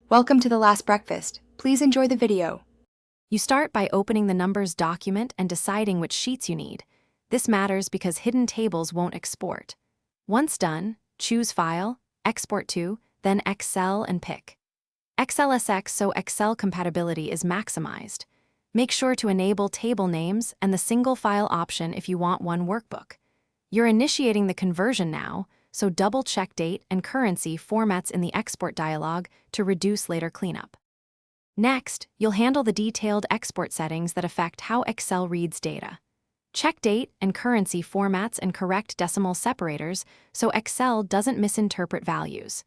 Welcome to the last breakfast. Please enjoy the video. You start by opening the numbers document and deciding which sheets you need. This matters because hidden tables won't export. Once done, choose File, Export to, then Excel and pick XLSX so Excel compatibility is maximized. Make sure to enable table names and the single file option if you want one workbook. You're initiating the conversion now, so double-check date and currency formats in the export dialog to reduce later cleanup. Next, you'll handle the detailed export settings that affect how Excel reads data. Check date and currency formats and correct decimal separators so Excel doesn't misinterpret values.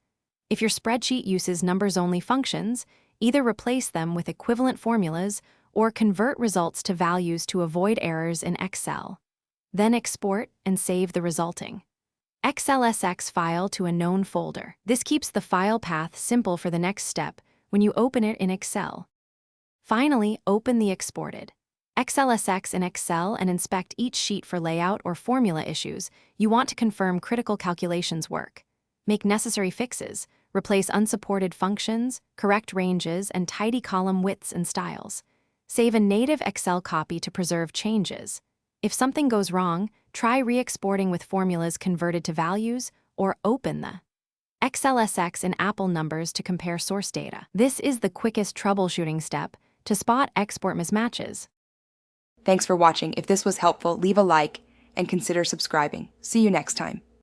If your spreadsheet uses numbers-only functions, either replace them with equivalent formulas or convert results to values to avoid errors in Excel. Then export and save the resulting XLSX file to a known folder. This keeps the file path simple for the next step when you open it in Excel. Finally, open the exported XLSX in Excel and inspect each sheet for layout or formula issues. You want to confirm critical calculations work. Make necessary fixes, replace unsupported functions, correct ranges, and tidy column widths and styles. Save a native Excel copy to preserve changes. If something goes wrong, try re-exporting with formulas converted to values, or open the XLSX in Apple numbers to compare source data. This is the quickest troubleshooting step to spot export mismatches. Thanks for watching. If this was helpful, leave a like and consider subscribing. See you next time.